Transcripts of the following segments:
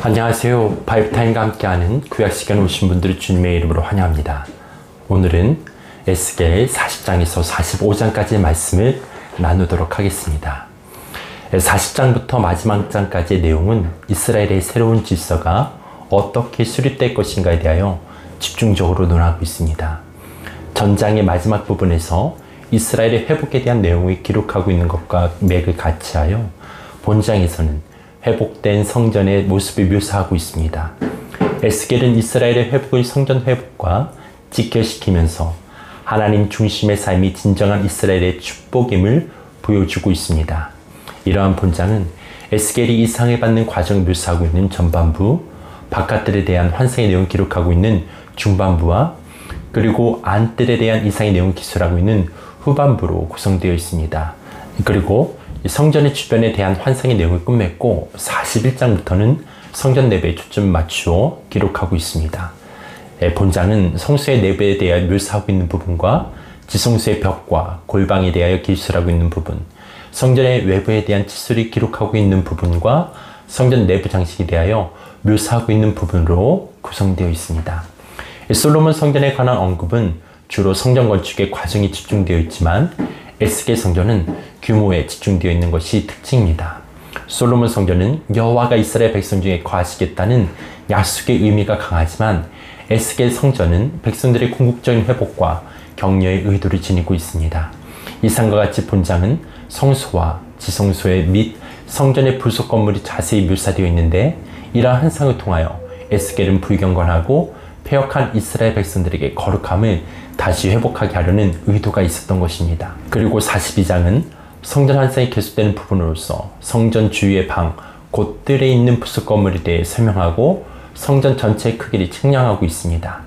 안녕하세요. 바이브타임과 함께하는 구약시간에 오신 분들을 주님의 이름으로 환영합니다. 오늘은 에스겔 40장에서 45장까지의 말씀을 나누도록 하겠습니다. 40장부터 마지막 장까지의 내용은 이스라엘의 새로운 질서가 어떻게 수립될 것인가에 대하여 집중적으로 논하고 있습니다. 전장의 마지막 부분에서 이스라엘의 회복에 대한 내용을 기록하고 있는 것과 맥을 같이하여 본장에서는 회복된 성전의 모습을 묘사하고 있습니다. 에스겔은 이스라엘의 회복을 성전 회복과 직결시키면서 하나님 중심의 삶이 진정한 이스라엘의 축복임을 보여주고 있습니다. 이러한 본장은 에스겔이 이상을 받는 과정을 묘사하고 있는 전반부, 바깥들에 대한 환상의 내용을 기록하고 있는 중반부와 그리고 안뜰에 대한 이상의 내용을 기술하고 있는 후반부로 구성되어 있습니다. 그리고 성전의 주변에 대한 환상의 내용을 끝맺고 41장부터는 성전 내부에 초점을 맞추어 기록하고 있습니다. 본장은 성소의 내부에 대하여 묘사하고 있는 부분과 지성소의 벽과 골방에 대하여 기술하고 있는 부분, 성전의 외부에 대한 치수를 기록하고 있는 부분과 성전 내부 장식에 대하여 묘사하고 있는 부분으로 구성되어 있습니다. 솔로몬 성전에 관한 언급은 주로 성전 건축의 과정이 집중되어 있지만 에스겔 성전은 규모에 집중되어 있는 것이 특징입니다. 솔로몬 성전은 여호와가 이스라엘 백성 중에 거하시겠다는 약속의 의미가 강하지만 에스겔 성전은 백성들의 궁극적인 회복과 격려의 의도를 지니고 있습니다. 이상과 같이 본장은 성소와 지성소의 및 성전의 부속 건물이 자세히 묘사되어 있는데 이러한 환상을 통하여 에스겔은 불경건하고 폐역한 이스라엘 백성들에게 거룩함을 다시 회복하게 하려는 의도가 있었던 것입니다. 그리고 42장은 성전 환상이 계속되는 부분으로서 성전 주위의 방, 곧 뜰에 있는 부속 건물에 대해 설명하고 성전 전체의 크기를 측량하고 있습니다.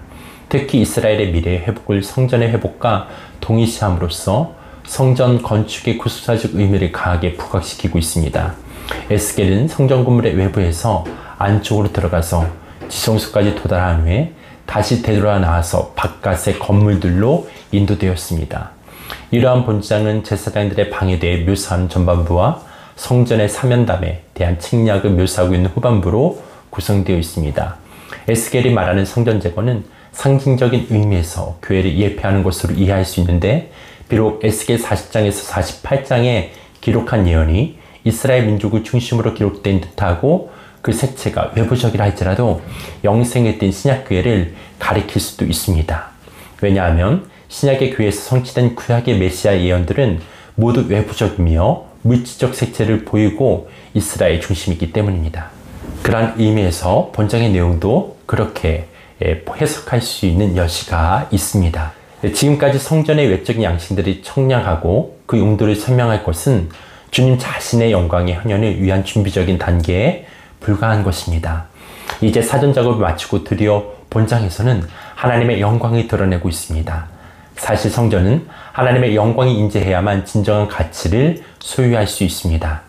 특히 이스라엘의 미래의 회복을 성전의 회복과 동일시함으로써 성전 건축의 구속사적 의미를 강하게 부각시키고 있습니다. 에스겔은 성전 건물의 외부에서 안쪽으로 들어가서 지성소까지 도달한 후에 다시 되돌아 나와서 바깥의 건물들로 인도되었습니다. 이러한 본장은 제사장들의 방에 대해 묘사하는 전반부와 성전의 사면담에 대한 책략을 묘사하고 있는 후반부로 구성되어 있습니다. 에스겔이 말하는 성전 재건은 상징적인 의미에서 교회를 예표하는 것으로 이해할 수 있는데 비록 에스겔 40장에서 48장에 기록한 예언이 이스라엘 민족을 중심으로 기록된 듯하고 그 색채가 외부적이라 할지라도 영생에 뜬 신약교회를 가리킬 수도 있습니다. 왜냐하면 신약의 교회에서 성취된 구약의 메시아 예언들은 모두 외부적이며 물질적 색채를 보이고 이스라엘 중심이기 때문입니다. 그러한 의미에서 본장의 내용도 그렇게 해석할 수 있는 여지가 있습니다. 지금까지 성전의 외적인 양식들이 청량하고 그 용도를 설명할 것은 주님 자신의 영광의 현현을 위한 준비적인 단계에 불과한 것입니다. 이제 사전 작업을 마치고 드디어 본장에서는 하나님의 영광을 드러내고 있습니다. 사실 성전은 하나님의 영광이 임재해야만 진정한 가치를 소유할 수 있습니다.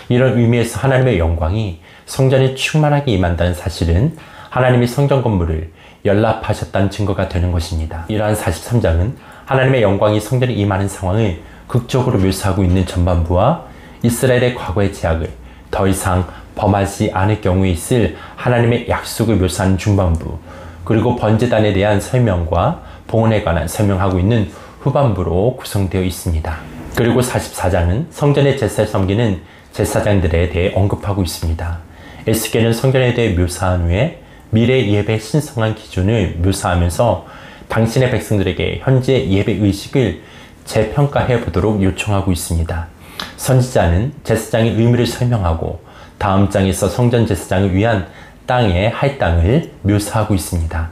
이런 의미에서 하나님의 영광이 성전에 충만하게 임한다는 사실은 하나님이 성전 건물을 연락하셨다는 증거가 되는 것입니다. 이러한 43장은 하나님의 영광이 성전에 임하는 상황을 극적으로 묘사하고 있는 전반부와 이스라엘의 과거의 제약을 더 이상 범하지 않을 경우에 있을 하나님의 약속을 묘사하는 중반부, 그리고 번제단에 대한 설명과 봉헌에 관한 설명하고 있는 후반부로 구성되어 있습니다. 그리고 44장은 성전의 제사를 섬기는 제사장들에 대해 언급하고 있습니다. 에스겔은 성전에 대해 묘사한 후에 미래 예배 신성한 기준을 묘사하면서 당신의 백성들에게 현재 예배 의식을 재평가해 보도록 요청하고 있습니다. 선지자는 제사장의 의미를 설명하고 다음 장에서 성전 제사장을 위한 땅의 할당을 묘사하고 있습니다.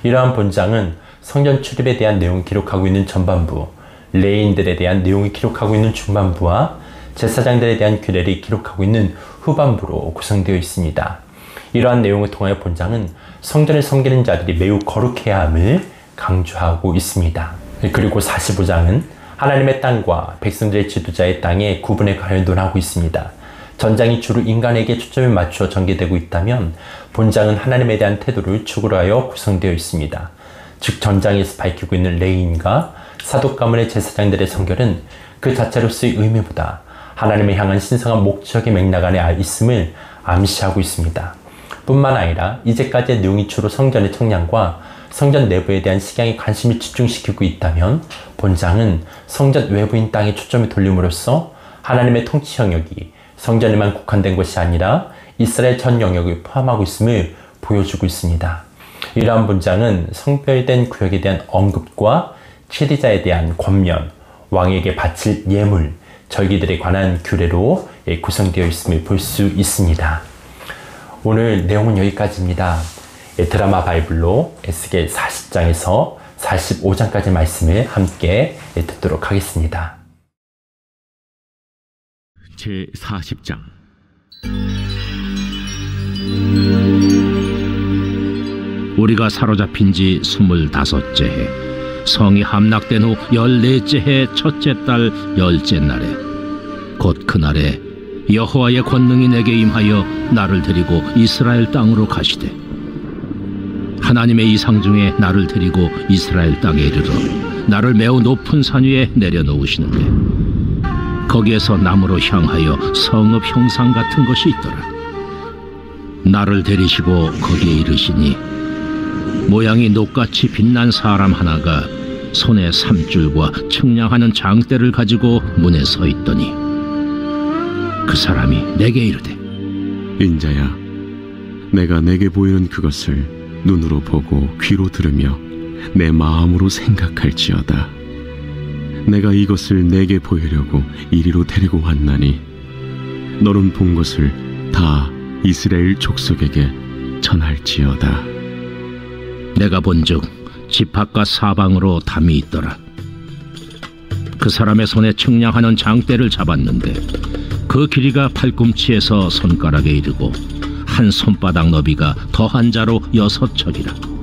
이러한 본장은 성전 출입에 대한 내용을 기록하고 있는 전반부, 레인들에 대한 내용을 기록하고 있는 중반부와 제사장들에 대한 규례를 기록하고 있는 후반부로 구성되어 있습니다. 이러한 내용을 통하여 본장은 성전을 섬기는 자들이 매우 거룩해야 함을 강조하고 있습니다. 그리고 45장은 하나님의 땅과 백성들의 지도자의 땅의 구분에 관하여 논하고 있습니다. 전장이 주로 인간에게 초점을 맞추어 전개되고 있다면 본장은 하나님에 대한 태도를 축으로 하여 구성되어 있습니다. 즉 전장에서 밝히고 있는 레위인과 사독 가문의 제사장들의 성결은 그 자체로서의 의미보다 하나님을 향한 신성한 목적의 맥락 안에 있음을 암시하고 있습니다. 뿐만 아니라 이제까지의 내용이 주로 성전의 청량과 성전 내부에 대한 식양에 관심을 집중시키고 있다면 본장은 성전 외부인 땅에 초점을 돌림으로써 하나님의 통치 영역이 성전에만 국한된 것이 아니라 이스라엘 전 영역을 포함하고 있음을 보여주고 있습니다. 이러한 본장은 성별된 구역에 대한 언급과 치리자에 대한 권면, 왕에게 바칠 예물, 절기들에 관한 규례로 구성되어 있음을 볼 수 있습니다. 오늘 내용은 여기까지입니다. 드라마 바이블로 에스겔 40장에서 45장까지 말씀을 함께 듣도록 하겠습니다. 제40장 우리가 사로잡힌 지 25째 해, 성이 함락된 후 14째 해 첫째 달 10째 날에, 곧 그날에 여호와의 권능이 내게 임하여 나를 데리고 이스라엘 땅으로 가시되, 하나님의 이상 중에 나를 데리고 이스라엘 땅에 이르러 나를 매우 높은 산 위에 내려놓으시는데, 거기에서 나무로 향하여 성읍 형상 같은 것이 있더라. 나를 데리시고 거기에 이르시니, 모양이 녹같이 빛난 사람 하나가 손에 삼줄과 측량하는 장대를 가지고 문에 서 있더니, 그 사람이 내게 이르되, 인자야, 내가 내게 보이는 그것을 눈으로 보고 귀로 들으며 내 마음으로 생각할지어다. 내가 이것을 내게 보이려고 이리로 데리고 왔나니, 너는 본 것을 다 이스라엘 족속에게 전할지어다. 내가 본즉 집 바깥 사방으로 담이 있더라. 그 사람의 손에 측량하는 장대를 잡았는데, 그 길이가 팔꿈치에서 손가락에 이르고 한 손바닥 너비가 더한 자로 6척이라.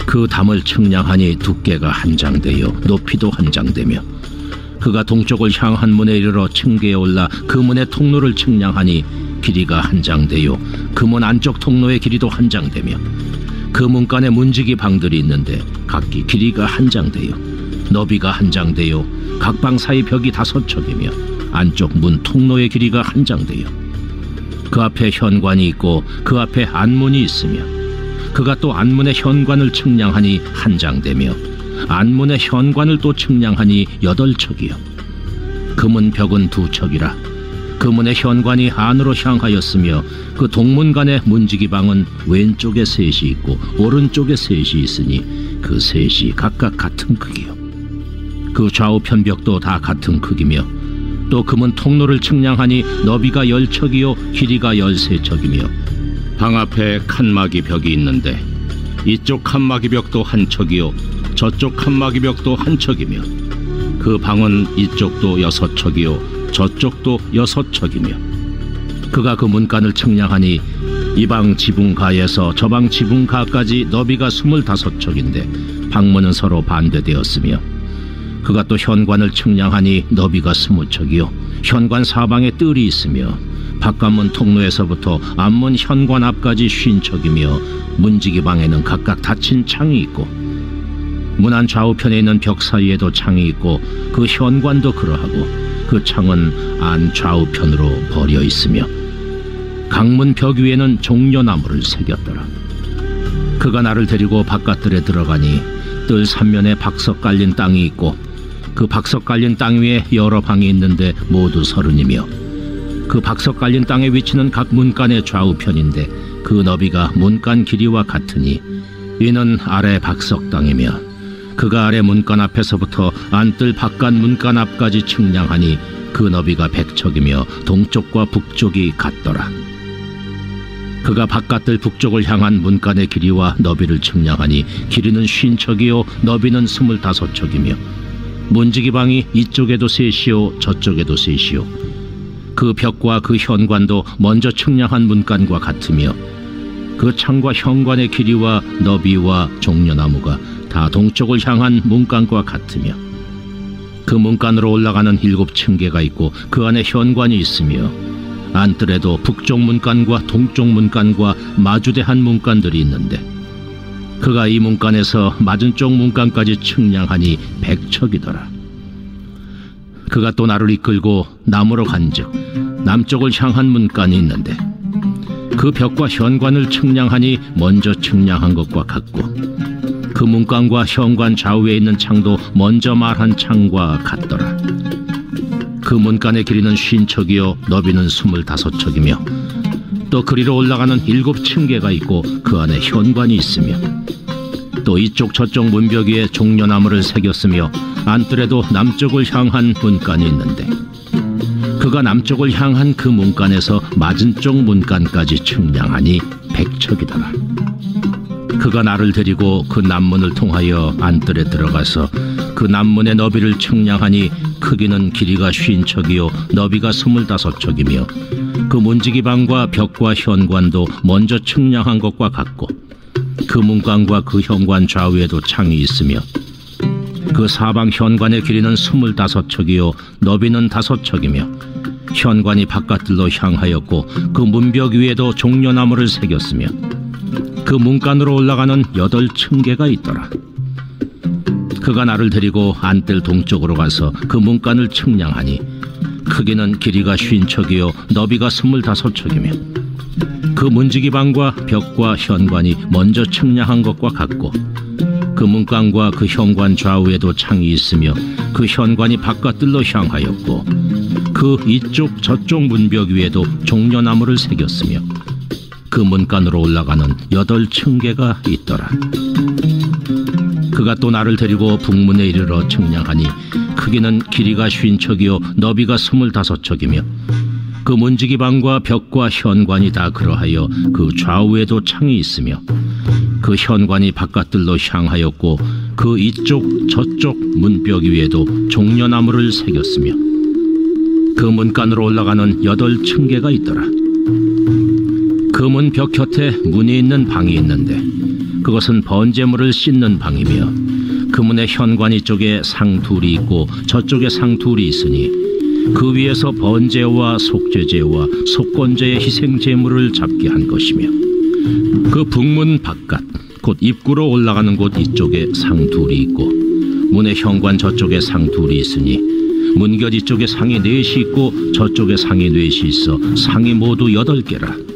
그 담을 측량하니 두께가 한 장되요 높이도 한 장되며, 그가 동쪽을 향한 문에 이르러 층계에 올라 그 문의 통로를 측량하니 길이가 한 장되요 그 문 안쪽 통로의 길이도 한 장되며, 그 문간에 문지기 방들이 있는데 각기 길이가 한 장되요 너비가 한 장되요 각 방 사이 벽이 5척이며 안쪽 문 통로의 길이가 한 장되요 그 앞에 현관이 있고 그 앞에 안문이 있으며, 그가 또 안문의 현관을 측량하니 한 장되며 안문의 현관을 또 측량하니 8척이요 그 문 벽은 2척이라. 그 문의 현관이 안으로 향하였으며, 그 동문간의 문지기방은 왼쪽에 셋이 있고 오른쪽에 셋이 있으니 그 셋이 각각 같은 크기요. 그 좌우편 벽도 다 같은 크기며, 또 그 문 통로를 측량하니 너비가 10척이요 길이가 13척이며, 방 앞에 칸막이 벽이 있는데 이쪽 칸막이 벽도 한 척이요 저쪽 칸막이 벽도 한 척이며, 그 방은 이쪽도 6척이요 저쪽도 6척이며, 그가 그 문간을 측량하니 이 방 지붕가에서 저 방 지붕가까지 너비가 25척인데 방문은 서로 반대되었으며, 그가 또 현관을 측량하니 너비가 20척이요 현관 사방에 뜰이 있으며, 바깥문 통로에서부터 앞문 현관 앞까지 50척이며, 문지기 방에는 각각 닫힌 창이 있고, 문 안 좌우편에 있는 벽 사이에도 창이 있고, 그 현관도 그러하고 그 창은 안 좌우편으로 버려 있으며, 강문 벽 위에는 종려나무를 새겼더라. 그가 나를 데리고 바깥들에 들어가니 뜰 3면에 박석 깔린 땅이 있고, 그 박석 깔린 땅 위에 여러 방이 있는데 모두 30이며, 그 박석 깔린 땅의 위치는 각 문간의 좌우편인데 그 너비가 문간 길이와 같으니, 이는 아래 박석 땅이며, 그가 아래 문간 앞에서부터 안뜰 바깥 문간 앞까지 측량하니 그 너비가 100척이며 동쪽과 북쪽이 같더라. 그가 바깥뜰 북쪽을 향한 문간의 길이와 너비를 측량하니 길이는 50척이요 너비는 25척이며, 문지기방이 이쪽에도 셋이요 저쪽에도 셋이요 그 벽과 그 현관도 먼저 측량한 문간과 같으며, 그 창과 현관의 길이와 너비와 종려나무가 다 동쪽을 향한 문간과 같으며, 그 문간으로 올라가는 7층계가 있고 그 안에 현관이 있으며, 안뜰에도 북쪽 문간과 동쪽 문간과 마주대한 문간들이 있는데, 그가 이 문간에서 맞은 쪽 문간까지 측량하니 100척이더라. 그가 또 나를 이끌고 남으로 간즉 남쪽을 향한 문간이 있는데, 그 벽과 현관을 측량하니 먼저 측량한 것과 같고 그 문간과 현관 좌우에 있는 창도 먼저 말한 창과 같더라. 그 문간의 길이는 50척이요 너비는 25척이며 또 그리로 올라가는 7층계가 있고 그 안에 현관이 있으며 또 이쪽 저쪽 문벽 위에 종려나무를 새겼으며 안뜰에도 남쪽을 향한 문간이 있는데 그가 남쪽을 향한 그 문간에서 맞은쪽 문간까지 측량하니 100척이더라. 그가 나를 데리고 그 남문을 통하여 안뜰에 들어가서 그 남문의 너비를 측량하니 크기는 길이가 50척이요 너비가 25척이며 그 문지기방과 벽과 현관도 먼저 측량한 것과 같고 그 문간과 그 현관 좌우에도 창이 있으며 그 사방 현관의 길이는 25척이요 너비는 5척이며 현관이 바깥들로 향하였고 그 문벽 위에도 종려나무를 새겼으며 그 문간으로 올라가는 8층계가 있더라. 그가 나를 데리고 안뜰 동쪽으로 가서 그 문간을 측량하니 크기는 길이가 50척이요 너비가 25척이며 그 문지기방과 벽과 현관이 먼저 측량한 것과 같고 그 문간과 그 현관 좌우에도 창이 있으며 그 현관이 바깥들로 향하였고 그 이쪽 저쪽 문벽 위에도 종려나무를 새겼으며 그 문간으로 올라가는 8층계가 있더라. 그가 또 나를 데리고 북문에 이르러 측량하니 크기는 길이가 50척이요 너비가 25척이며 그 문지기방과 벽과 현관이 다 그러하여 그 좌우에도 창이 있으며 그 현관이 바깥들로 향하였고 그 이쪽 저쪽 문벽 위에도 종려나무를 새겼으며 그 문간으로 올라가는 8층계가 있더라. 그 문 벽 곁에 문이 있는 방이 있는데 그것은 번제물을 씻는 방이며 그 문의 현관 이쪽에 상 둘이 있고 저쪽에 상 둘이 있으니 그 위에서 번제와 속죄제와 속건제의 희생제물을 잡게 한 것이며 그 북문 바깥 곧 입구로 올라가는 곳 이쪽에 상 둘이 있고 문의 현관 저쪽에 상 둘이 있으니 문곁 이쪽에 상이 4이 있고 저쪽에 상이 4이 있어 상이 모두 8개라.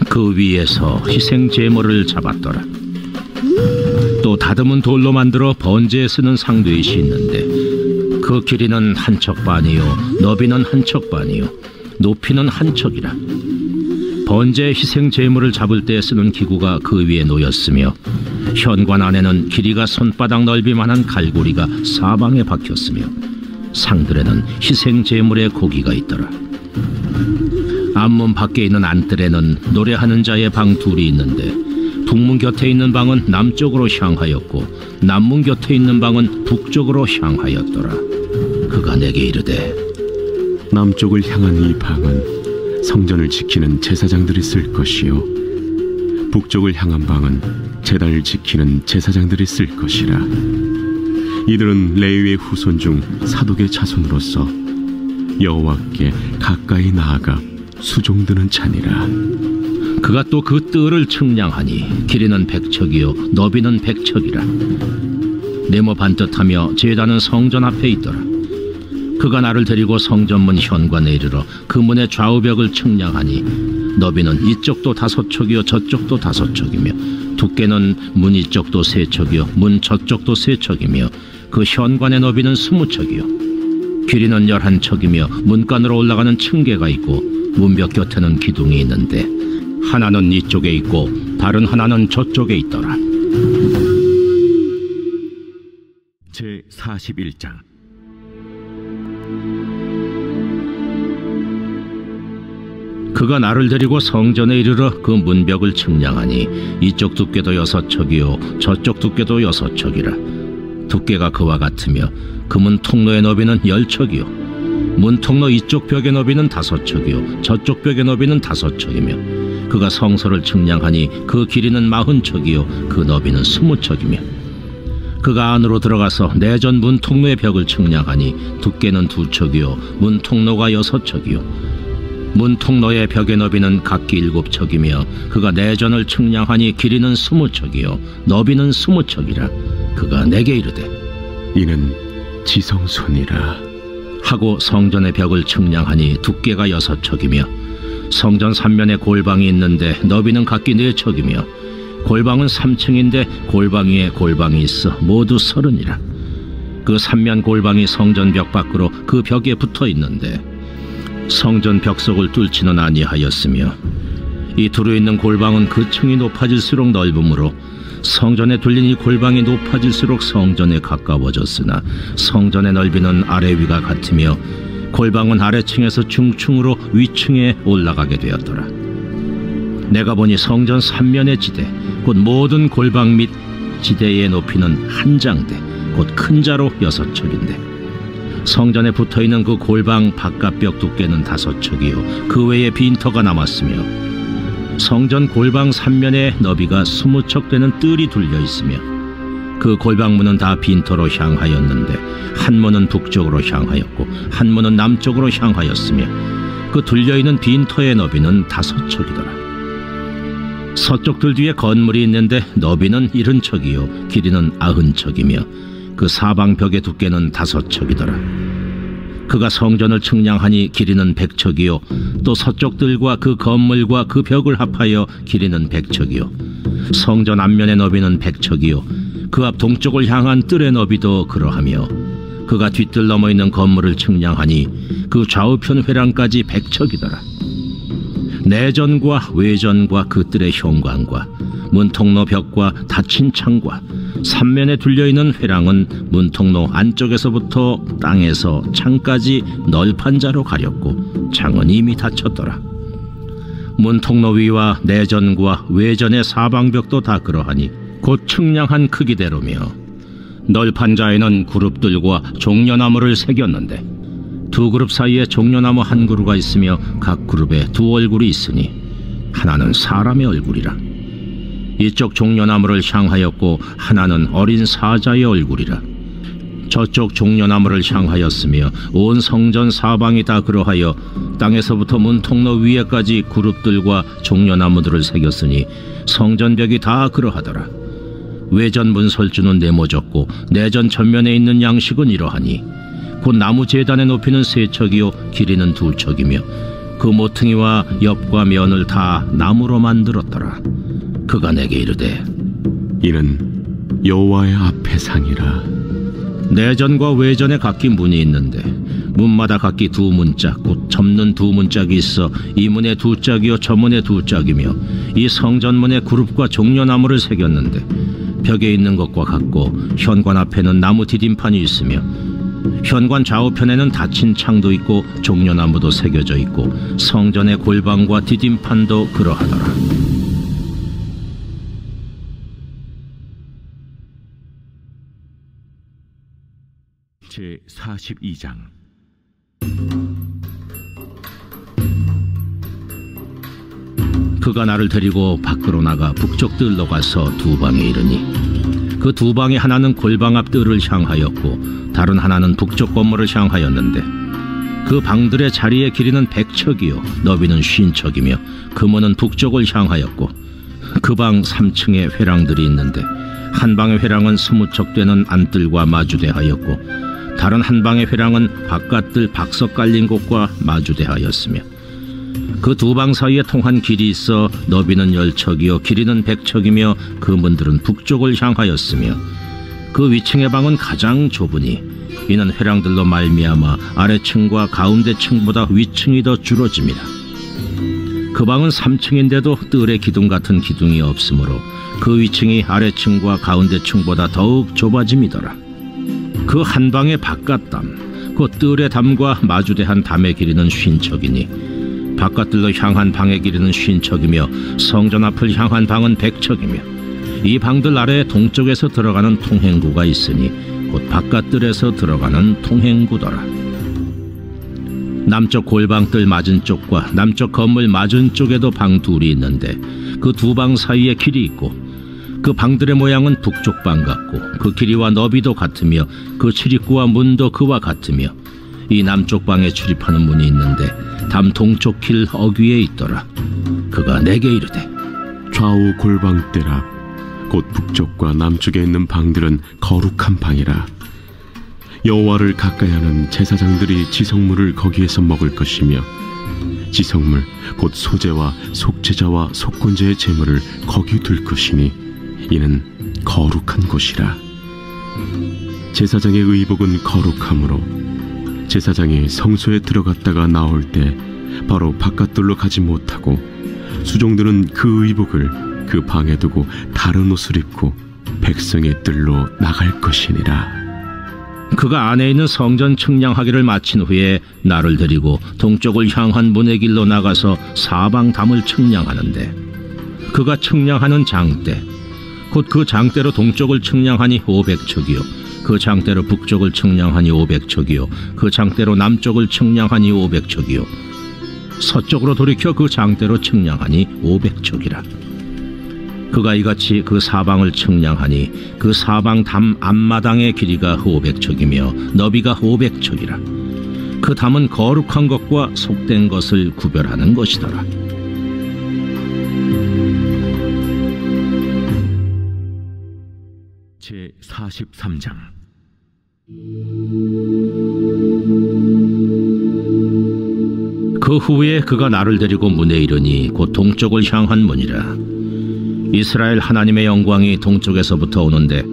그 위에서 희생제물을 잡았더라. 또 다듬은 돌로 만들어 번제에 쓰는 상 4이 있는데 그 길이는 1척 반이요 너비는 1척 반이요 높이는 1척이라. 번제의 희생제물을 잡을 때 쓰는 기구가 그 위에 놓였으며 현관 안에는 길이가 손바닥 넓이만한 갈고리가 사방에 박혔으며 상들에는 희생제물의 고기가 있더라. 앞문 밖에 있는 안뜰에는 노래하는 자의 방 둘이 있는데 북문 곁에 있는 방은 남쪽으로 향하였고 남문 곁에 있는 방은 북쪽으로 향하였더라. 그가 내게 이르되 남쪽을 향한 이 방은 성전을 지키는 제사장들이 쓸 것이요 북쪽을 향한 방은 제단을 지키는 제사장들이 쓸 것이라. 이들은 레위의 후손 중 사독의 자손으로서 여호와께 가까이 나아가 수종드는 잔이라. 그가 또 그 뜰을 측량하니 길이는 100척이요 너비는 100척이라. 네모 반듯하며 제단은 성전 앞에 있더라. 그가 나를 데리고 성전문 현관에 이르러 그 문의 좌우벽을 측량하니 너비는 이쪽도 5척이요 저쪽도 5척이며 두께는 문 이쪽도 3척이요 문 저쪽도 3척이며 그 현관의 너비는 20척이요 길이는 11척이며 문간으로 올라가는 층계가 있고 문벽 곁에는 기둥이 있는데 하나는 이쪽에 있고 다른 하나는 저쪽에 있더라. 제41장. 그가 나를 데리고 성전에 이르러 그 문벽을 측량하니 이쪽 두께도 6척이요 저쪽 두께도 6척이라. 두께가 그와 같으며 그 문 통로의 너비는 10척이요 문 통로 이쪽 벽의 너비는 5척이요 저쪽 벽의 너비는 5척이며 그가 성소를 측량하니 그 길이는 40척이요 그 너비는 20척이며 그가 안으로 들어가서 내전 문 통로의 벽을 측량하니 두께는 2척이요 문 통로가 6척이요 문 통로의 벽의 너비는 각기 7척이며 그가 내전을 측량하니 길이는 20척이요 너비는 20척이라. 그가 내게 이르되 이는 지성소니라 하고 성전의 벽을 측량하니 두께가 6척이며 성전 3면에 골방이 있는데 너비는 각기 4척이며 골방은 3층인데 골방 위에 골방이 있어 모두 30이라. 그 3면 골방이 성전 벽 밖으로 그 벽에 붙어 있는데 성전 벽 속을 뚫지는 아니하였으며 이 두루 있는 골방은 그 층이 높아질수록 넓으므로 성전에 둘린 이 골방이 높아질수록 성전에 가까워졌으나 성전의 넓이는 아래 위가 같으며 골방은 아래층에서 중층으로 위층에 올라가게 되었더라. 내가 보니 성전 3면의 지대 곧 모든 골방 및 지대의 높이는 한 장대 곧 큰 자로 6척인데 성전에 붙어있는 그 골방 바깥벽 두께는 5척이요 그 외에 빈터가 남았으며 성전 골방 3면의 너비가 20척 되는 뜰이 둘려 있으며 그 골방문은 다 빈터로 향하였는데 한 문은 북쪽으로 향하였고 한 문은 남쪽으로 향하였으며 그 둘려있는 빈터의 너비는 5척이더라. 서쪽 뜰 뒤에 건물이 있는데 너비는 70척이요 길이는 90척이며 그 사방벽의 두께는 5척이더라. 그가 성전을 측량하니 길이는 100척이요 또 서쪽 뜰과 그 건물과 그 벽을 합하여 길이는 100척이요 성전 앞면의 너비는 100척이요 그 앞 동쪽을 향한 뜰의 너비도 그러하며 그가 뒷뜰 넘어 있는 건물을 측량하니 그 좌우편 회랑까지 100척이더라. 내전과 외전과 그 뜰의 현관과 문통로 벽과 닫힌 창과 3면에 둘려있는 회랑은 문통로 안쪽에서부터 땅에서 창까지 널판 자로 가렸고 창은 이미 닫혔더라. 문통로 위와 내전과 외전의 사방벽도 다 그러하니 곧 측량한 크기대로며 널판 자에는 그룹들과 종려나무를 새겼는데 두 그룹 사이에 종려나무 한 그루가 있으며 각 그룹에 두 얼굴이 있으니 하나는 사람의 얼굴이라. 이쪽 종려나무를 향하였고 하나는 어린 사자의 얼굴이라. 저쪽 종려나무를 향하였으며 온 성전 사방이 다 그러하여 땅에서부터 문통로 위에까지 그룹들과 종려나무들을 새겼으니 성전벽이 다 그러하더라. 외전 문설주는 네모졌고 내전 전면에 있는 양식은 이러하니 곧 나무 제단의 높이는 3척이요 길이는 2척이며 그 모퉁이와 옆과 면을 다 나무로 만들었더라. 그가 내게 이르되 이는 여호와의 앞의 상이라. 내전과 외전에 각기 문이 있는데 문마다 각기 2문짝 곧 접는 2문짝이 있어 이 문에 2짝이요 저 문에 2짝이며 이 성전문에 그룹과 종려나무를 새겼는데 벽에 있는 것과 같고 현관 앞에는 나무 디딤판이 있으며 현관 좌우편에는 닫힌 창도 있고 종려나무도 새겨져 있고 성전의 골방과 디딤판도 그러하더라. 제42장. 그가 나를 데리고 밖으로 나가 북쪽 뜰로 가서 두 방에 이르니 그 두 방의 하나는 골방 앞 뜰을 향하였고 다른 하나는 북쪽 건물을 향하였는데 그 방들의 자리의 길이는 100척이요 너비는 50척이며 그 문은 북쪽을 향하였고 그 방 3층에 회랑들이 있는데 한 방의 회랑은 20척 되는 안뜰과 마주대하였고 다른 한 방의 회랑은 바깥뜰 박석 깔린 곳과 마주대하였으며 그 두 방 사이에 통한 길이 있어 너비는 10척이요 길이는 100척이며 그 문들은 북쪽을 향하였으며 그 위층의 방은 가장 좁으니 이는 회랑들로 말미암아 아래층과 가운데층보다 위층이 더 줄어집니다. 그 방은 3층인데도 뜰의 기둥 같은 기둥이 없으므로 그 위층이 아래층과 가운데층보다 더욱 좁아짐이더라. 그 한 방의 바깥담 그 뜰의 담과 마주대한 담의 길이는 50척이니 바깥뜰로 향한 방의 길이는 50척이며 성전 앞을 향한 방은 100척이며 이 방들 아래에 동쪽에서 들어가는 통행구가 있으니 곧 바깥뜰에서 들어가는 통행구더라. 남쪽 골방뜰 맞은 쪽과 남쪽 건물 맞은 쪽에도 방 둘이 있는데 그 두 방 사이에 길이 있고 그 방들의 모양은 북쪽 방 같고 그 길이와 너비도 같으며 그 출입구와 문도 그와 같으며 이 남쪽 방에 출입하는 문이 있는데 담 동쪽 길 어귀에 있더라. 그가 내게 이르되 좌우 골방대라. 곧 북쪽과 남쪽에 있는 방들은 거룩한 방이라. 여호와를 가까이하는 제사장들이 지성물을 거기에서 먹을 것이며 지성물 곧 소제와 속죄자와 속건제의 제물을 거기 둘 것이니 이는 거룩한 곳이라. 제사장의 의복은 거룩하므로 제사장이 성소에 들어갔다가 나올 때 바로 바깥들로 가지 못하고 수종들은 그 의복을 그 방에 두고 다른 옷을 입고 백성의 뜰로 나갈 것이니라. 그가 안에 있는 성전 측량하기를 마친 후에 나를 데리고 동쪽을 향한 문의 길로 나가서 사방 담을 측량하는데, 그가 측량하는 장대 곧 그 장대로 동쪽을 측량하니 500척이요 그 장대로 북쪽을 측량하니 500척이요 그 장대로 남쪽을 측량하니 500척이요 서쪽으로 돌이켜 그 장대로 측량하니 500척이라. 그가 이같이 그 사방을 측량하니 그 사방 담 앞마당의 길이가 500척이며 너비가 500척이라. 그 담은 거룩한 것과 속된 것을 구별하는 것이더라. 제43장. 그 후에 그가 나를 데리고 문에 이르니 곧 동쪽을 향한 문이라. 이스라엘 하나님의 영광이 동쪽에서부터 오는데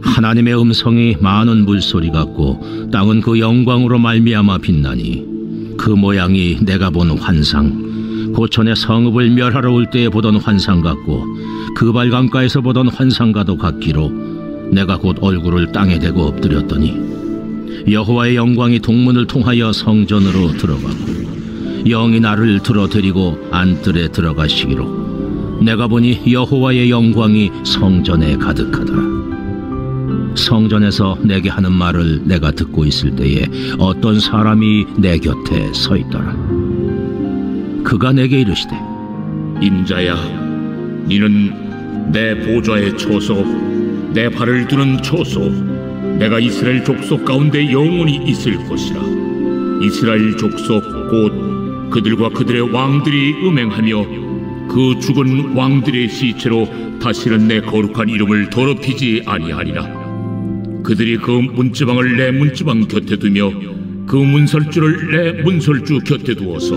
하나님의 음성이 많은 물소리 같고 땅은 그 영광으로 말미암아 빛나니 그 모양이 내가 본 환상 곧 전에 성읍을 멸하러 올 때에 보던 환상 같고 그 발강가에서 보던 환상과도 같기로 내가 곧 얼굴을 땅에 대고 엎드렸더니 여호와의 영광이 동문을 통하여 성전으로 들어가고 영이 나를 들어 데리고 안뜰에 들어가시기로 내가 보니 여호와의 영광이 성전에 가득하더라. 성전에서 내게 하는 말을 내가 듣고 있을 때에 어떤 사람이 내 곁에 서 있더라. 그가 내게 이르시되, 인자야, 너는 내 보좌에 초소, 내 발을 두는 초소, 내가 이스라엘 족속 가운데 영원히 있을 것이라. 이스라엘 족속 곧 그들과 그들의 왕들이 음행하며 그 죽은 왕들의 시체로 다시는 내 거룩한 이름을 더럽히지 아니하리라. 그들이 그 문지방을 내 문지방 곁에 두며 그 문설주를 내 문설주 곁에 두어서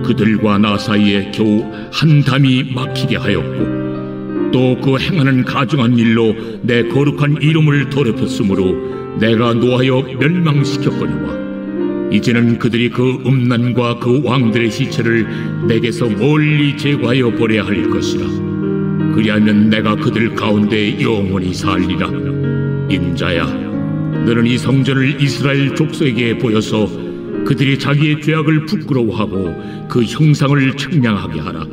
그들과 나 사이에 겨우 한 담이 막히게 하였고 또 그 행하는 가증한 일로 내 거룩한 이름을 더럽혔으므로 내가 노하여 멸망시켰거니와 이제는 그들이 그 음란과 그 왕들의 시체를 내게서 멀리 제거하여 버려야 할 것이라. 그리하면 내가 그들 가운데 영원히 살리라. 인자야, 너는 이 성전을 이스라엘 족속에게 보여서 그들이 자기의 죄악을 부끄러워하고 그 형상을 측량하게 하라.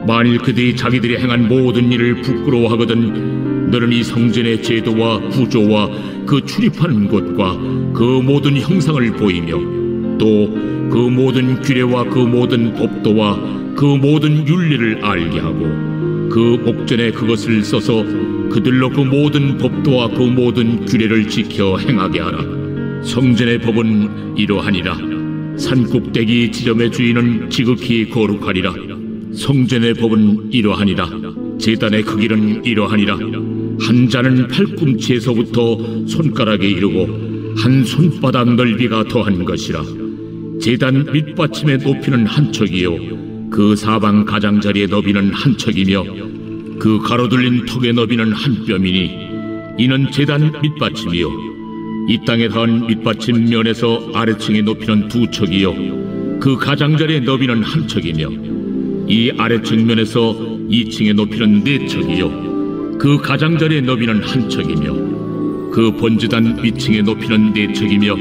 만일 그들이 자기들이 행한 모든 일을 부끄러워하거든 너는 이 성전의 제도와 구조와 그 출입하는 곳과 그 모든 형상을 보이며 또 그 모든 규례와 그 모든 법도와 그 모든 윤리를 알게 하고 그 목전에 그것을 써서 그들로 그 모든 법도와 그 모든 규례를 지켜 행하게 하라. 성전의 법은 이러하니라. 산꼭대기 지점의 주인은 지극히 거룩하리라. 성전의 법은 이러하니라. 제단의 크기는 이러하니라. 한 자는 팔꿈치에서부터 손가락에 이르고 한 손바닥 넓이가 더한 것이라. 제단 밑받침의 높이는 한 척이요 그 사방 가장자리의 너비는 한 척이며 그 가로둘린 턱의 너비는 한 뼘이니 이는 제단 밑받침이요 이 땅에 닿은 밑받침 면에서 아래층의 높이는 두 척이요 그 가장자리의 너비는 한 척이며 이 아래층 면에서 2층의 높이는 네 척이요 그 가장자리의 너비는 한 척이며 그 번제단 위층의 높이는 네 척이며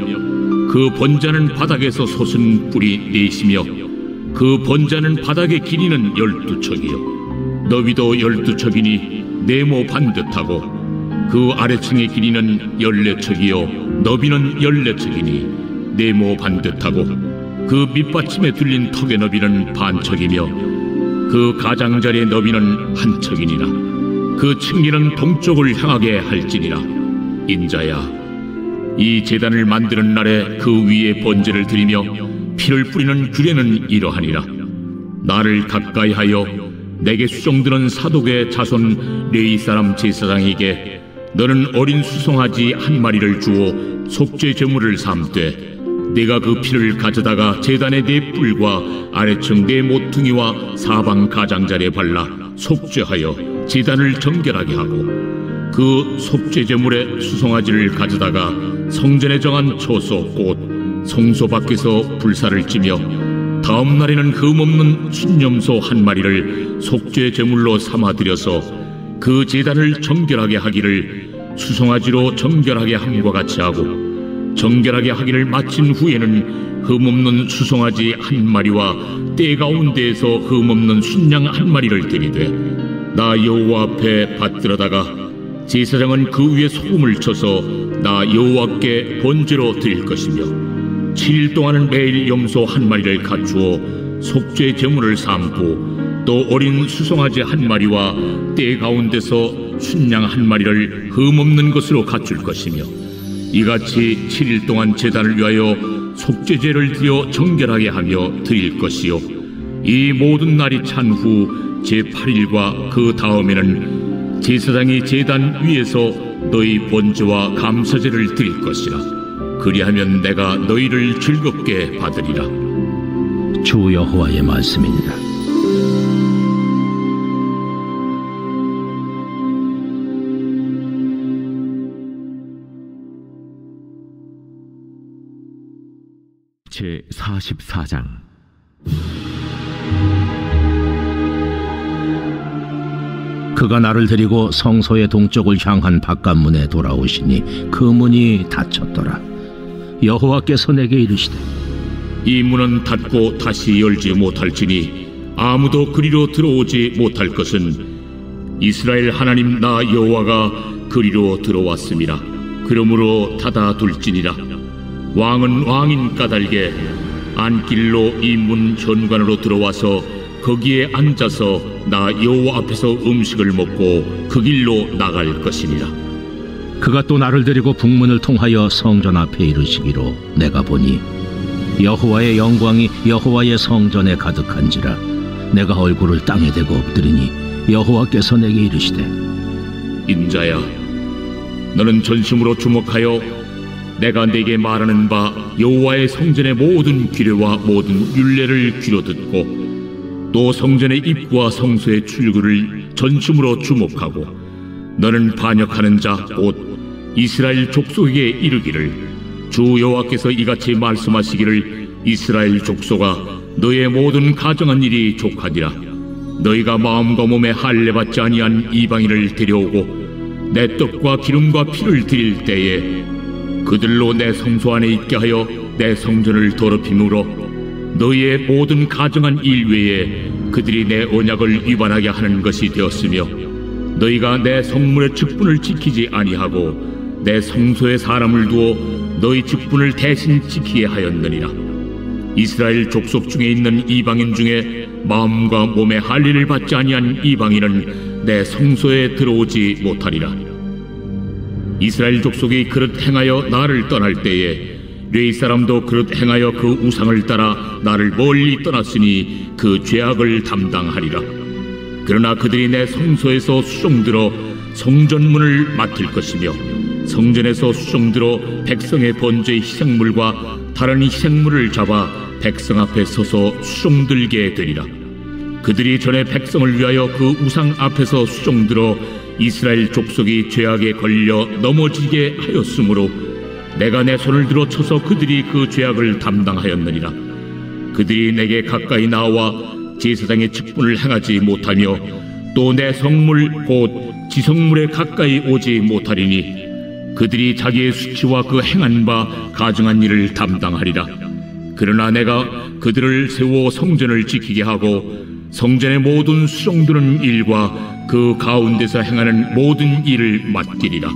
그 번자는 바닥에서 솟은 뿔이 넷이며 그 번자는 바닥의 길이는 12척이요 너비도 12척이니 네모 반듯하고 그 아래층의 길이는 14척이요 너비는 14척이니 네모 반듯하고 그 밑받침에 둘린 턱의 너비는 반척이며 그 가장자리의 너비는 한 척이니라. 그 층기는 동쪽을 향하게 할지니라. 인자야, 이 제단을 만드는 날에 그 위에 번제를 드리며 피를 뿌리는 규례는 이러하니라. 나를 가까이하여 내게 수종드는 사독의 자손 레위 사람 제사장에게 너는 어린 수송아지 한 마리를 주어 속죄 제물을 삼되 네가 그 피를 가져다가 제단의 네 뿔과 아래층 네 모퉁이와 사방 가장자리에 발라 속죄하여 제단을 정결하게 하고 그 속죄 제물의 수송아지를 가져다가 성전에 정한 초소 곧 성소 밖에서 불사를 찌며 다음 날에는 흠없는 순염소 한 마리를 속죄 제물로 삼아 드려서 그 제단을 정결하게 하기를 수송아지로 정결하게 함과 같이 하고 정결하게 하기를 마친 후에는 흠없는 수송아지 한 마리와 때 가운데에서 흠없는 순양 한 마리를 드리되 나 여호와 앞에 받들어다가 제사장은 그 위에 소금을 쳐서 나 여호와께 번제로 드릴 것이며 7일 동안은 매일 염소 한 마리를 갖추어 속죄 제물을 삼고 또 어린 수송아지 한 마리와 때 가운데서 순양 한 마리를 흠없는 것으로 갖출 것이며 이같이 7일 동안 제단을 위하여 속죄제를 드려 정결하게 하며 드릴 것이요 이 모든 날이 찬 후 제8일과 그 다음에는 제사장이 제단 위에서 너희 번제와 감사제를 드릴 것이라. 그리하면 내가 너희를 즐겁게 받으리라. 주 여호와의 말씀입니다. 제 44장. 그가 나를 데리고 성소의 동쪽을 향한 바깥문에 돌아오시니 그 문이 닫혔더라. 여호와께서 내게 이르시되 이 문은 닫고 다시 열지 못할지니 아무도 그리로 들어오지 못할 것은 이스라엘 하나님 나 여호와가 그리로 들어왔음이라. 그러므로 닫아둘지니라. 왕은 왕인 까닭에 안길로 이 문 현관으로 들어와서 거기에 앉아서 나 여호와 앞에서 음식을 먹고 그 길로 나갈 것이니라. 그가 또 나를 데리고 북문을 통하여 성전 앞에 이르시기로 내가 보니 여호와의 영광이 여호와의 성전에 가득한지라. 내가 얼굴을 땅에 대고 엎드리니 여호와께서 내게 이르시되 인자야, 너는 전심으로 주목하여 내가 네게 말하는 바 여호와의 성전의 모든 규례와 모든 율례를 귀로 듣고 또 성전의 입구와 성소의 출구를 전심으로 주목하고 너는 반역하는 자 곧 이스라엘 족속에게 이르기를 주 여호와께서 이같이 말씀하시기를 이스라엘 족속아 너의 모든 가정한 일이 족하니라. 너희가 마음과 몸에 할례 받지 아니한 이방인을 데려오고 내 떡과 기름과 피를 드릴 때에 그들로 내 성소 안에 있게 하여 내 성전을 더럽힘으로 너희의 모든 가정한 일 외에 그들이 내 언약을 위반하게 하는 것이 되었으며 너희가 내 성문의 직분을 지키지 아니하고 내 성소에 사람을 두어 너희 직분을 대신 지키게 하였느니라. 이스라엘 족속 중에 있는 이방인 중에 마음과 몸에 할례를 받지 아니한 이방인은 내 성소에 들어오지 못하리라. 이스라엘 족속이 그릇 행하여 나를 떠날 때에 뢰이 사람도 그릇 행하여 그 우상을 따라 나를 멀리 떠났으니 그 죄악을 담당하리라. 그러나 그들이 내 성소에서 수종들어 성전문을 맡을 것이며 성전에서 수종들어 백성의 번제의 희생물과 다른 희생물을 잡아 백성 앞에 서서 수종들게 되리라. 그들이 전에 백성을 위하여 그 우상 앞에서 수종들어 이스라엘 족속이 죄악에 걸려 넘어지게 하였으므로 내가 내 손을 들어 쳐서 그들이 그 죄악을 담당하였느니라. 그들이 내게 가까이 나와 제사장의 직분을 행하지 못하며 또 내 성물 곧 지성물에 가까이 오지 못하리니 그들이 자기의 수치와 그 행한 바 가증한 일을 담당하리라. 그러나 내가 그들을 세워 성전을 지키게 하고 성전의 모든 수종드는 일과 그 가운데서 행하는 모든 일을 맡기리라.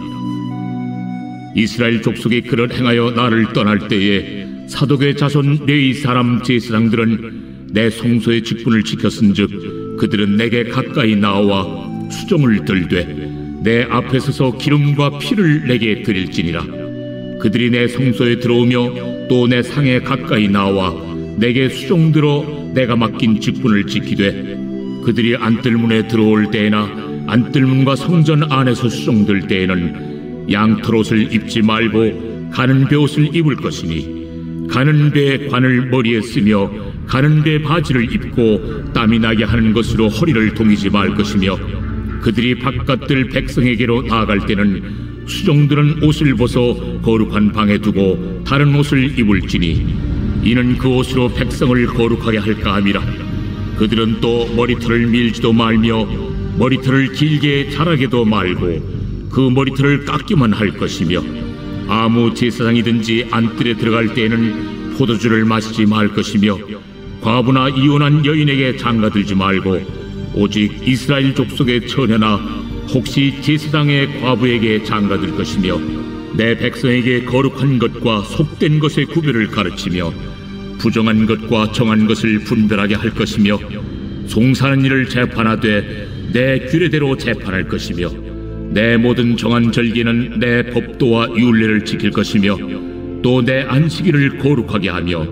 이스라엘 족속이 그릇 행하여 나를 떠날 때에 사독의 자손 레위 사람 제사장들은 내 성소의 직분을 지켰은즉 그들은 내게 가까이 나와 수종을 들되 내 앞에 서서 기름과 피를 내게 드릴지니라. 그들이 내 성소에 들어오며 또 내 상에 가까이 나와 내게 수종들어 내가 맡긴 직분을 지키되 그들이 안뜰문에 들어올 때에나 안뜰문과 성전 안에서 수종들 때에는 양털옷을 입지 말고 가는 베옷을 입을 것이니 가는 배의 관을 머리에 쓰며 가는 배 바지를 입고 땀이 나게 하는 것으로 허리를 동이지 말 것이며 그들이 바깥들 백성에게로 나아갈 때는 수종들은 옷을 벗어 거룩한 방에 두고 다른 옷을 입을지니 이는 그 옷으로 백성을 거룩하게 할까 함이라. 그들은 또 머리털을 밀지도 말며 머리털을 길게 자라게도 말고 그 머리털을 깎기만 할 것이며 아무 제사장이든지 안뜰에 들어갈 때에는 포도주를 마시지 말 것이며 과부나 이혼한 여인에게 장가들지 말고 오직 이스라엘 족속의 처녀나 혹시 제사장의 과부에게 장가들 것이며 내 백성에게 거룩한 것과 속된 것의 구별을 가르치며 부정한 것과 정한 것을 분별하게 할 것이며 송사하는 일을 재판하되 내 규례대로 재판할 것이며 내 모든 정한 절기는 내 법도와 율례를 지킬 것이며 또 내 안식일을 거룩하게 하며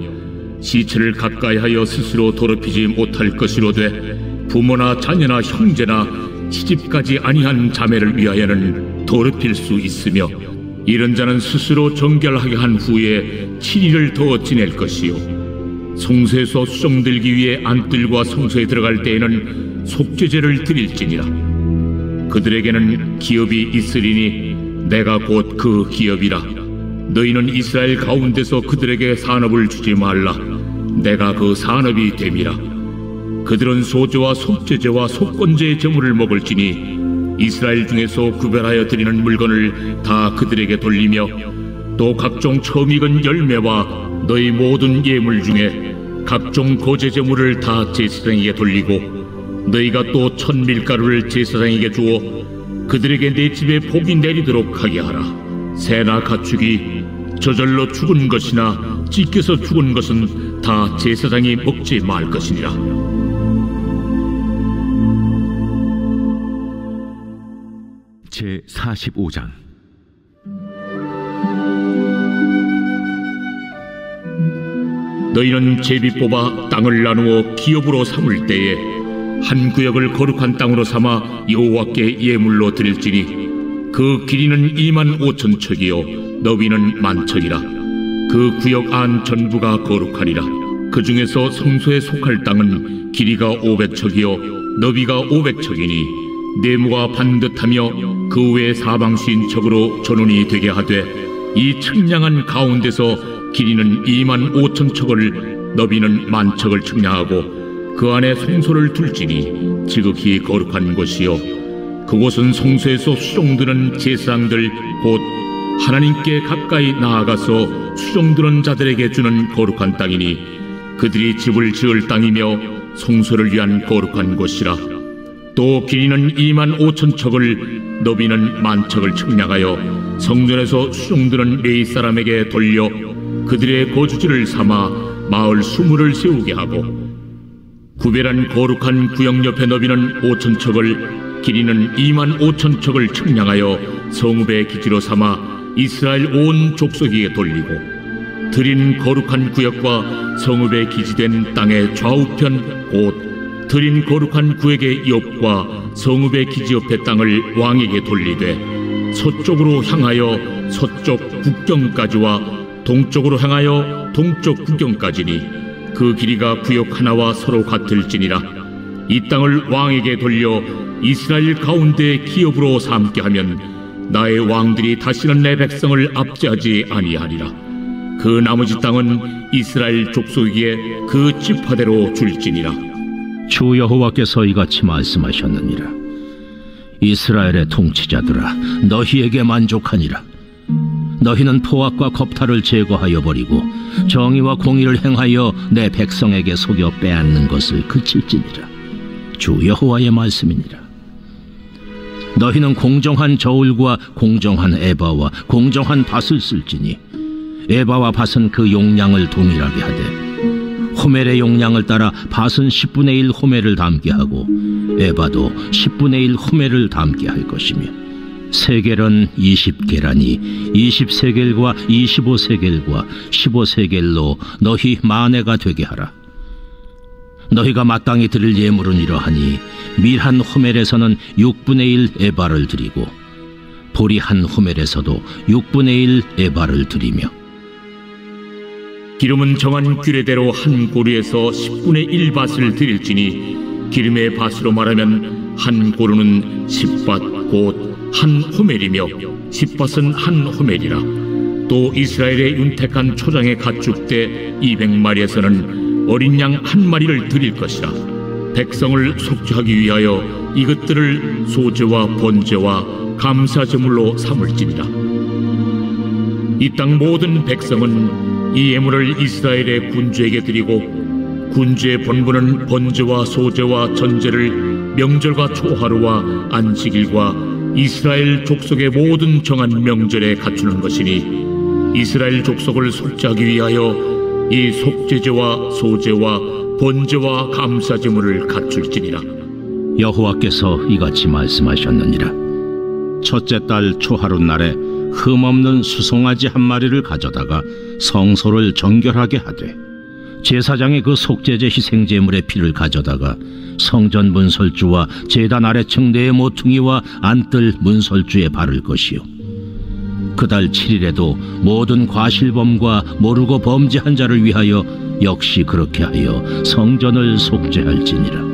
시체를 가까이 하여 스스로 더럽히지 못할 것이로되 부모나 자녀나 형제나 시집까지 아니한 자매를 위하여는 더럽힐 수 있으며 이런 자는 스스로 정결하게 한 후에 7일을 더 지낼 것이요 성소에서 수정들기 위해 안뜰과 성소에 들어갈 때에는 속죄제를 드릴지니라. 그들에게는 기업이 있으리니 내가 곧 그 기업이라. 너희는 이스라엘 가운데서 그들에게 산업을 주지 말라. 내가 그 산업이 됨이라. 그들은 소제와 속죄제와 속건제의 제물을 먹을지니 이스라엘 중에서 구별하여 드리는 물건을 다 그들에게 돌리며 또 각종 처음 익은 열매와 너희 모든 예물 중에 각종 거제 제물을 다 제사장에게 돌리고 너희가 또 천밀가루를 제사장에게 주어 그들에게 내 집에 복이 내리도록 하게 하라. 새나 가축이 저절로 죽은 것이나 찢겨서 죽은 것은 다 제사장이 먹지 말 것이니라. 제 45장. 너희는 제비 뽑아 땅을 나누어 기업으로 삼을 때에 한 구역을 거룩한 땅으로 삼아 여호와께 예물로 드릴지니 그 길이는 25,000척이요 너비는 10,000척이라. 그 구역 안 전부가 거룩하리라. 그 중에서 성소에 속할 땅은 길이가 500척이요 너비가 500척이니 네모가 반듯하며 그 외에 사방수인 척으로 전원이 되게 하되 이 측량한 가운데서 길이는 25,000척을 너비는 10,000척을 측량하고 그 안에 성소를 둘지니 지극히 거룩한 곳이요 그곳은 성소에서 수종드는 제사장들 곧 하나님께 가까이 나아가서 수종드는 자들에게 주는 거룩한 땅이니 그들이 집을 지을 땅이며 성소를 위한 거룩한 곳이라. 또 길이는 25,000척을 너비는 10,000척을 측량하여 성전에서 수종드는 레위 사람에게 돌려 그들의 거주지를 삼아 마을 수물을 세우게 하고 구별한 거룩한 구역 옆에 너비는 5,000척을 길이는 25,000척을 측량하여 성읍의 기지로 삼아 이스라엘 온 족속에게 돌리고 드린 거룩한 구역과 성읍의 기지된 땅의 좌우편 곧 드린 거룩한 구역의 옆과 성읍의 기지 옆의 땅을 왕에게 돌리되 서쪽으로 향하여 서쪽 국경까지와 동쪽으로 향하여 동쪽 국경까지니 그 길이가 구역 하나와 서로 같을지니라. 이 땅을 왕에게 돌려 이스라엘 가운데 기업으로 삼게 하면 나의 왕들이 다시는 내 백성을 압제하지 아니하리라. 그 나머지 땅은 이스라엘 족속에게 그 지파대로 줄지니라. 주 여호와께서 이같이 말씀하셨느니라. 이스라엘의 통치자들아, 너희에게 만족하니라. 너희는 포악과 겁탈을 제거하여 버리고 정의와 공의를 행하여 내 백성에게 속여 빼앗는 것을 그칠지니라. 주 여호와의 말씀이니라. 너희는 공정한 저울과 공정한 에바와 공정한 밭을 쓸지니 에바와 밭은 그 용량을 동일하게 하되 호멜의 용량을 따라 밭은 10분의 1 호멜을 담게 하고 에바도 10분의 1 호멜을 담게 할 것이며 세겔은 20계란이 20세겔과 25세겔과 15세겔로 너희 만회가 되게 하라. 너희가 마땅히 드릴 예물은 이러하니 밀 한 호멜에서는 6분의 1 에바를 드리고 보리 한 호멜에서도 6분의 1 에바를 드리며 기름은 정한 규례대로 한 고루에서 10분의 1밭을 드릴지니 기름의 밭으로 말하면 한 고루는 10밭 곧 한 호멜이며 10밭은 한 호멜이라. 또 이스라엘의 윤택한 초장의 가축대 200마리에서는 어린 양 한 마리를 드릴 것이라. 백성을 속죄하기 위하여 이것들을 소제와 번제와 감사제물로 삼을지니라. 이 땅 모든 백성은 이 예물을 이스라엘의 군주에게 드리고 군주의 본분은 번제와 소제와 전제를 명절과 초하루와 안식일과 이스라엘 족속의 모든 정한 명절에 갖추는 것이니 이스라엘 족속을 속죄하기 위하여 이 속죄제와 소제와 번제와 감사제물을 갖출지니라. 여호와께서 이같이 말씀하셨느니라. 첫째 달 초하루 날에 흠없는 수송아지 한 마리를 가져다가 성소를 정결하게 하되 제사장이 그 속죄제 희생제물의 피를 가져다가 성전 문설주와 제단 아래층 네 모퉁이와 안뜰 문설주에 바를 것이요 그달 7일에도 모든 과실범과 모르고 범죄한 자를 위하여 역시 그렇게 하여 성전을 속죄할지니라.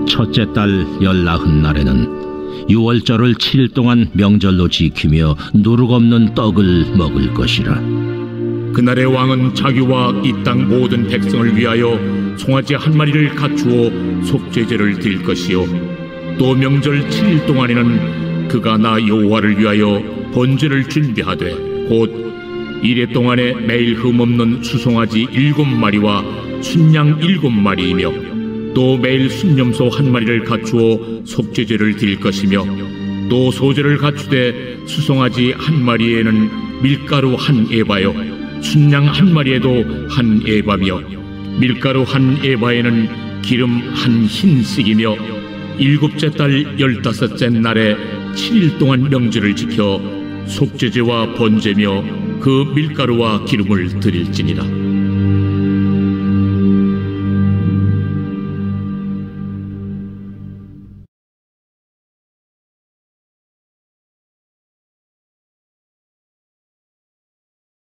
첫째 달 19날에는 유월절을 7일 동안 명절로 지키며 누룩 없는 떡을 먹을 것이라. 그날의 왕은 자기와 이 땅 모든 백성을 위하여 송아지 한 마리를 갖추어 속죄제를 드릴 것이요 또 명절 7일 동안에는 그가 나 여호와를 위하여 번제를 준비하되 곧 이래 동안에 매일 흠없는 수송아지 7마리와 순양 7마리이며 또 매일 순염소 한 마리를 갖추어 속죄제를 드릴 것이며 또 소제를 갖추되 수송아지 한 마리에는 밀가루 한 에바요 순양 한 마리에도 한 에바며 밀가루 한 에바에는 기름 한 흰씩이며 7째 달 15째 날에 7일 동안 명절을 지켜 속죄제와 번제며 그 밀가루와 기름을 드릴지니라.